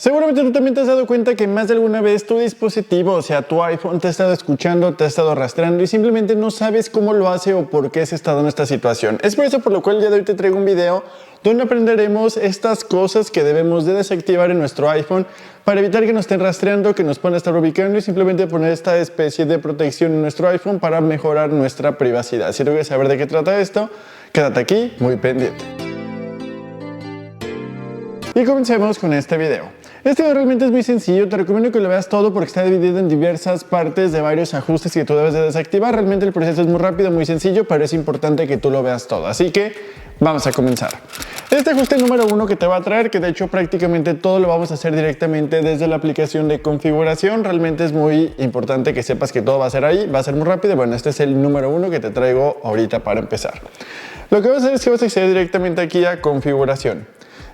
Seguramente tú también te has dado cuenta que más de alguna vez tu dispositivo, o sea, tu iPhone, te ha estado escuchando, te ha estado rastreando y simplemente no sabes cómo lo hace o por qué has estado en esta situación. Es por eso por lo cual el día de hoy te traigo un video donde aprenderemos estas cosas que debemos de desactivar en nuestro iPhone para evitar que nos estén rastreando, que nos puedan estar ubicando y simplemente poner esta especie de protección en nuestro iPhone para mejorar nuestra privacidad. Si tú quieres saber de qué trata esto, quédate aquí muy pendiente. Y comencemos con este video. Este video realmente es muy sencillo, te recomiendo que lo veas todo porque está dividido en diversas partes de varios ajustes que tú debes de desactivar. Realmente el proceso es muy rápido, muy sencillo, pero es importante que tú lo veas todo. Así que vamos a comenzar. Este ajuste número 1 que te va a traer, que de hecho prácticamente todo lo vamos a hacer directamente desde la aplicación de configuración. Realmente es muy importante que sepas que todo va a ser ahí, va a ser muy rápido. Bueno, este es el número 1 que te traigo ahorita para empezar. Lo que vas a hacer es que vas a acceder directamente aquí a configuración.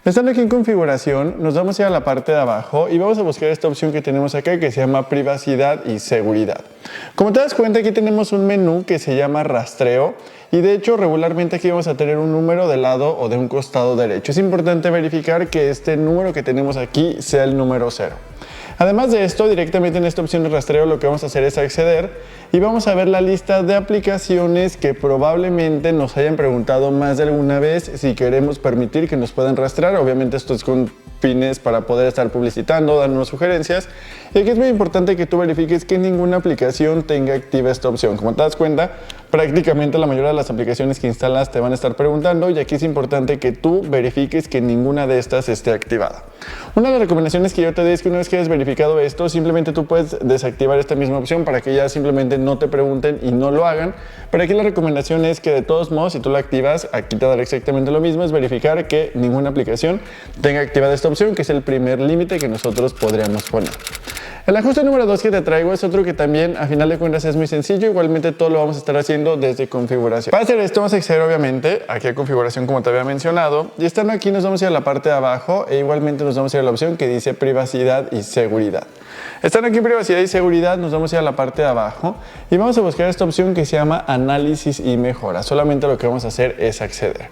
Estando aquí en configuración, nos vamos a ir a la parte de abajo y vamos a buscar esta opción que tenemos acá que se llama privacidad y seguridad. Como te das cuenta, aquí tenemos un menú que se llama rastreo y de hecho regularmente aquí vamos a tener un número de lado o de un costado derecho. Es importante verificar que este número que tenemos aquí sea el número 0. Además de esto, directamente en esta opción de rastreo lo que vamos a hacer es acceder y vamos a ver la lista de aplicaciones que probablemente nos hayan preguntado más de alguna vez si queremos permitir que nos puedan rastrear. Obviamente esto es con fines para poder estar publicitando, darnos sugerencias. Y aquí es muy importante que tú verifiques que ninguna aplicación tenga activa esta opción. Como te das cuenta, prácticamente la mayoría de las aplicaciones que instalas te van a estar preguntando y aquí es importante que tú verifiques que ninguna de estas esté activada. Una de las recomendaciones que yo te doy es que una vez que hayas verificado esto, simplemente tú puedes desactivar esta misma opción para que ya simplemente no te pregunten y no lo hagan. Pero aquí la recomendación es que de todos modos, si tú la activas, aquí te dará exactamente lo mismo, es verificar que ninguna aplicación tenga activada esta opción, que es el primer límite que nosotros podríamos poner. El ajuste número 2 que te traigo es otro que también a final de cuentas es muy sencillo, igualmente todo lo vamos a estar haciendo desde configuración. Para hacer esto vamos a acceder obviamente aquí a configuración como te había mencionado y estando aquí nos vamos a ir a la parte de abajo e igualmente nos vamos a ir a la opción que dice privacidad y seguridad. Estando aquí en privacidad y seguridad nos vamos a ir a la parte de abajo y vamos a buscar esta opción que se llama análisis y mejora. Solamente lo que vamos a hacer es acceder.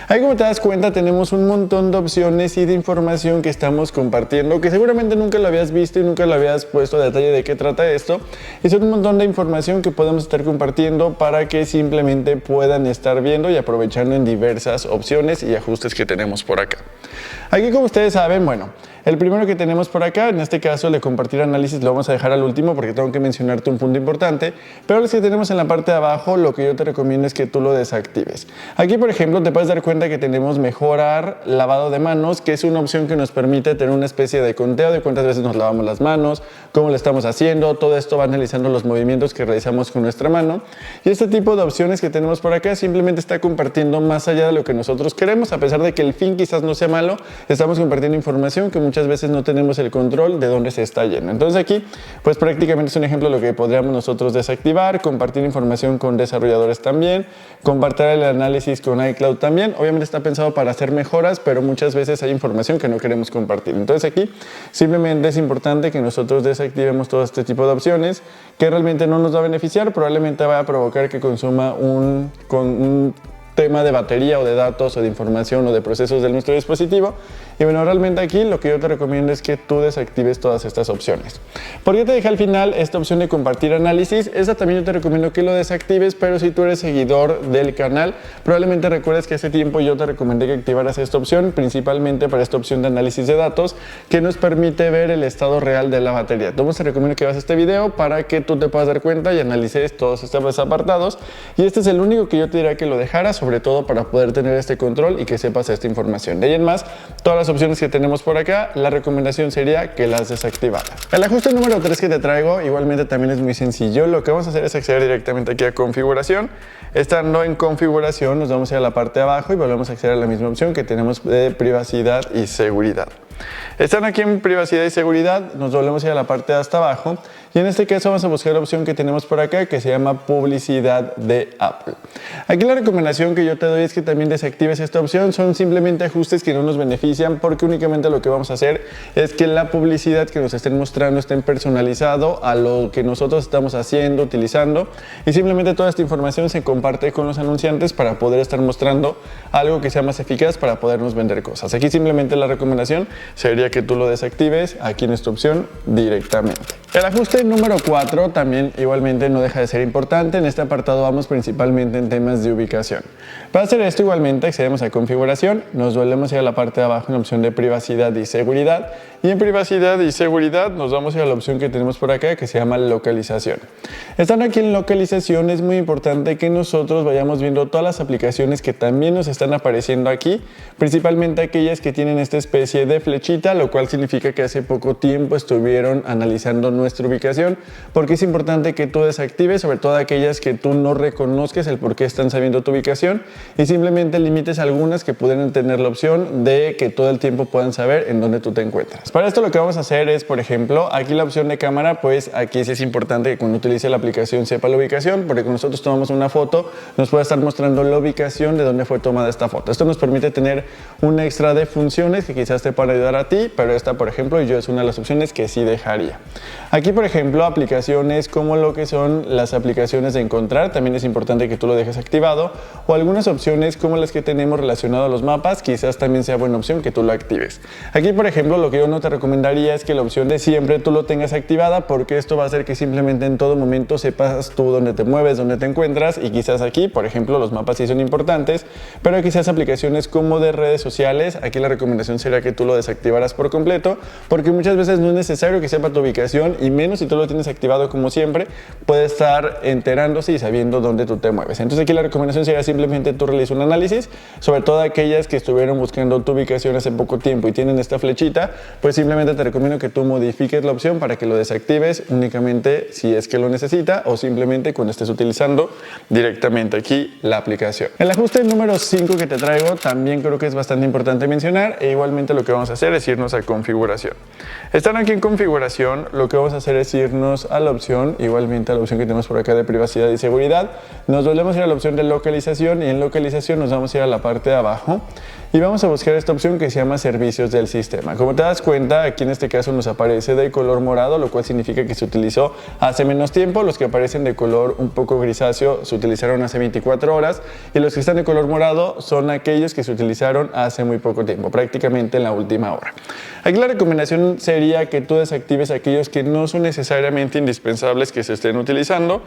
Ahí como te das cuenta tenemos un montón de opciones y de información que estamos compartiendo que seguramente nunca lo habías visto y nunca lo habías puesto a detalle de qué trata esto y son un montón de información que podemos estar compartiendo para que simplemente puedan estar viendo y aprovechando en diversas opciones y ajustes que tenemos por acá. Aquí como ustedes saben, bueno, el primero que tenemos por acá, en este caso el de compartir análisis lo vamos a dejar al último porque tengo que mencionarte un punto importante, pero los que tenemos en la parte de abajo lo que yo te recomiendo es que tú lo desactives. Aquí por ejemplo te puedes dar cuenta que tenemos mejorar lavado de manos, que es una opción que nos permite tener una especie de conteo de cuántas veces nos lavamos las manos, cómo lo estamos haciendo, todo esto va analizando los movimientos que realizamos con nuestra mano y este tipo de opciones que tenemos por acá simplemente está compartiendo más allá de lo que nosotros queremos, a pesar de que el fin quizás no sea malo, estamos compartiendo información que muchas veces no tenemos el control de dónde se está yendo. Entonces aquí pues prácticamente es un ejemplo de lo que podríamos nosotros desactivar, compartir información con desarrolladores también, compartir el análisis con iCloud también. Obviamente está pensado para hacer mejoras, pero muchas veces hay información que no queremos compartir. Entonces aquí simplemente es importante que nosotros desactivemos todo este tipo de opciones que realmente no nos va a beneficiar, probablemente va a provocar que consuma un tema de batería o de datos o de información o de procesos de nuestro dispositivo. Y bueno, realmente aquí lo que yo te recomiendo es que tú desactives todas estas opciones. ¿Por qué te dejé al final esta opción de compartir análisis? Esa también yo te recomiendo que lo desactives, pero si tú eres seguidor del canal, probablemente recuerdes que hace tiempo yo te recomendé que activaras esta opción, principalmente para esta opción de análisis de datos, que nos permite ver el estado real de la batería. Entonces te recomiendo que veas este video para que tú te puedas dar cuenta y analices todos estos apartados. Y este es el único que yo te diría que lo dejaras, sobre todo para poder tener este control y que sepas esta información. De ahí en más, todas las opciones que tenemos por acá, la recomendación sería que las desactivaras. El ajuste número 3 que te traigo igualmente también es muy sencillo. Lo que vamos a hacer es acceder directamente aquí a configuración. Estando en configuración nos vamos a ir a la parte de abajo y volvemos a acceder a la misma opción que tenemos de privacidad y seguridad. Están aquí en privacidad y seguridad, nos volvemos a ir a la parte de hasta abajo y en este caso vamos a buscar la opción que tenemos por acá que se llama publicidad de Apple. Aquí la recomendación que yo te doy es que también desactives esta opción, son simplemente ajustes que no nos benefician porque únicamente lo que vamos a hacer es que la publicidad que nos estén mostrando esté personalizado a lo que nosotros estamos haciendo, utilizando y simplemente toda esta información se comparte con los anunciantes para poder estar mostrando algo que sea más eficaz para podernos vender cosas. Aquí simplemente la recomendación sería que tú lo desactives aquí en esta opción directamente. El ajuste número 4 también igualmente no deja de ser importante. En este apartado vamos principalmente en temas de ubicación. Para hacer esto igualmente accedemos a configuración, nos volvemos a ir a la parte de abajo en la opción de privacidad y seguridad, y en privacidad y seguridad nos vamos a ir a la opción que tenemos por acá que se llama localización. Estando aquí en localización es muy importante que nosotros vayamos viendo todas las aplicaciones que también nos están apareciendo aquí, principalmente aquellas que tienen esta especie de flechita, lo cual significa que hace poco tiempo estuvieron analizando nuestra ubicación, porque es importante que tú desactives, sobre todo aquellas que tú no reconozcas el por qué están sabiendo tu ubicación, y simplemente limites algunas que pudieran tener la opción de que todo el tiempo puedan saber en dónde tú te encuentras. Para esto lo que vamos a hacer es, por ejemplo, aquí la opción de cámara, pues aquí sí es importante que cuando utilice la aplicación sepa la ubicación, porque cuando nosotros tomamos una foto nos puede estar mostrando la ubicación de dónde fue tomada esta foto. Esto nos permite tener un extra de funciones que quizás te puedan ayudar a ti, pero esta, por ejemplo, yo es una de las opciones que sí dejaría. Aquí, por ejemplo, aplicaciones como lo que son las aplicaciones de encontrar, también es importante que tú lo dejes activado, o algunas opciones como las que tenemos relacionadas a los mapas, quizás también sea buena opción que tú lo actives. Aquí, por ejemplo, lo que yo no te recomendaría es que la opción de siempre tú lo tengas activada, porque esto va a hacer que simplemente en todo momento sepas tú dónde te mueves, dónde te encuentras, y quizás aquí, por ejemplo, los mapas sí son importantes, pero quizás aplicaciones como de redes sociales, aquí la recomendación sería que tú lo desactivaras por completo, porque muchas veces no es necesario que sepa tu ubicación, y menos si tú lo tienes activado como siempre, puede estar enterándose y sabiendo dónde tú te mueves. Entonces aquí la recomendación sería simplemente tú realizas un análisis, sobre todo aquellas que estuvieron buscando tu ubicación hace poco tiempo y tienen esta flechita, pues simplemente te recomiendo que tú modifiques la opción para que lo desactives únicamente si es que lo necesita, o simplemente cuando estés utilizando directamente aquí la aplicación. El ajuste número 5 que te traigo también creo que es bastante importante mencionar, e igualmente lo que vamos a hacer es irnos a configuración. Estando aquí en configuración, lo que vamos a hacer es irnos a la opción, igualmente a la opción que tenemos por acá de privacidad y seguridad, nos volvemos a ir a la opción de localización, y en localización nos vamos a ir a la parte de abajo y vamos a buscar esta opción que se llama servicios del sistema. Como te das cuenta, aquí en este caso nos aparece de color morado, lo cual significa que se utilizó hace menos tiempo. Los que aparecen de color un poco grisáceo se utilizaron hace 24 horas, y los que están de color morado son aquellos que se utilizaron hace muy poco tiempo, prácticamente en la última hora. Aquí la recomendación sería que tú desactives aquellos que no son necesariamente indispensables que se estén utilizando.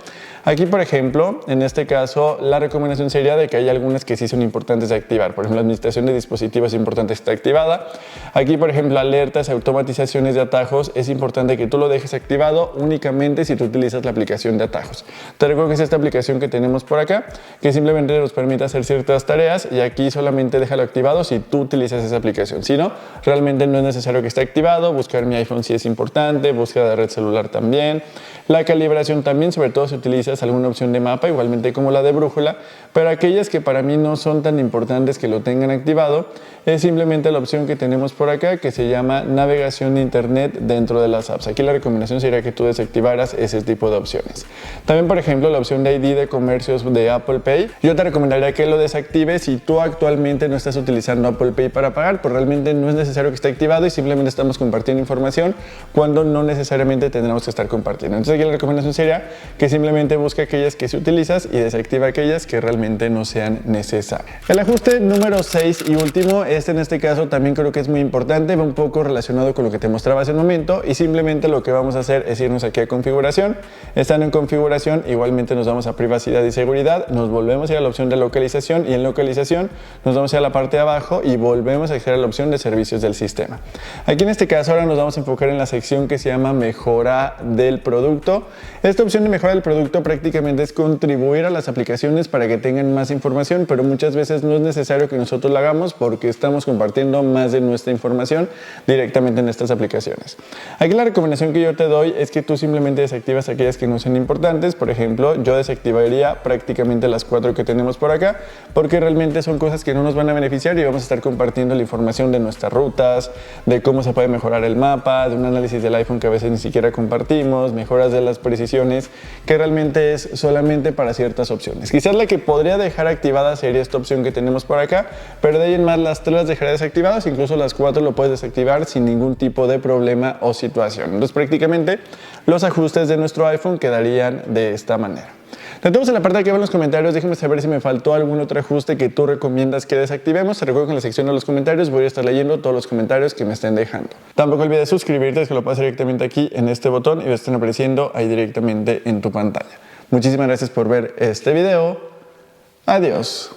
Aquí, por ejemplo, en este caso, la recomendación sería de que hay algunas que sí son importantes de activar. Por ejemplo, la administración de dispositivos es importante que esté activada. Aquí, por ejemplo, alertas, automatizaciones de atajos, es importante que tú lo dejes activado únicamente si tú utilizas la aplicación de atajos. Te recuerdo que es esta aplicación que tenemos por acá, que simplemente nos permite hacer ciertas tareas, y aquí solamente déjalo activado si tú utilizas esa aplicación. Si no, realmente no es necesario que esté activado. Buscar mi iPhone sí es importante, búsqueda de red celular también. La calibración también, sobre todo si utilizas alguna opción de mapa, igualmente como la de brújula, pero aquellas que para mí no son tan importantes que lo tengan activado, es simplemente la opción que tenemos por acá que se llama navegación de internet dentro de las apps. Aquí la recomendación sería que tú desactivaras ese tipo de opciones. También, por ejemplo, la opción de ID de comercios de Apple Pay, yo te recomendaría que lo desactives si tú actualmente no estás utilizando Apple Pay para pagar, pues realmente no es necesario que esté activado y simplemente estamos compartiendo información cuando no necesariamente tendremos que estar compartiendo. Entonces aquí la recomendación sería que simplemente busque aquellas que sí utilizas y desactiva aquellas que realmente no sean necesarias. El ajuste número 6 y último, en este caso también creo que es muy importante, va un poco relacionado con lo que te mostraba hace un momento, y simplemente lo que vamos a hacer es irnos aquí a configuración. Estando en configuración, igualmente nos vamos a privacidad y seguridad, nos volvemos a ir a la opción de localización, y en localización nos vamos a ir a la parte de abajo y volvemos a acceder a la opción de servicios del sistema. Aquí en este caso ahora nos vamos a enfocar en la sección que se llama mejora del producto. Esta opción de mejora del producto prácticamente es contribuir a las aplicaciones para que tengan más información, pero muchas veces no es necesario que nosotros lo hagamos porque estamos compartiendo más de nuestra información directamente en estas aplicaciones. Aquí la recomendación que yo te doy es que tú simplemente desactivas aquellas que no sean importantes. Por ejemplo, yo desactivaría prácticamente las 4 que tenemos por acá, porque realmente son cosas que no nos van a beneficiar y vamos a estar compartiendo la información de nuestras rutas, de cómo se puede mejorar el mapa, de un análisis del iPhone que a veces ni siquiera compartimos, mejoras de las precisiones, que realmente es solamente para ciertas opciones. Quizás la que podría dejar activada sería esta opción que tenemos por acá, pero de ahí en más las 3 las dejaré desactivadas, incluso las 4 lo puedes desactivar sin ningún tipo de problema o situación. Entonces prácticamente los ajustes de nuestro iPhone quedarían de esta manera. Nos vemos en la parte de aquí abajo en los comentarios. Déjenme saber si me faltó algún otro ajuste que tú recomiendas que desactivemos. Te recuerdo que en la sección de los comentarios voy a estar leyendo todos los comentarios que me estén dejando. Tampoco olvides suscribirte, que lo puedes hacer directamente aquí en este botón y va a estar apareciendo ahí directamente en tu pantalla. Muchísimas gracias por ver este video. Adiós.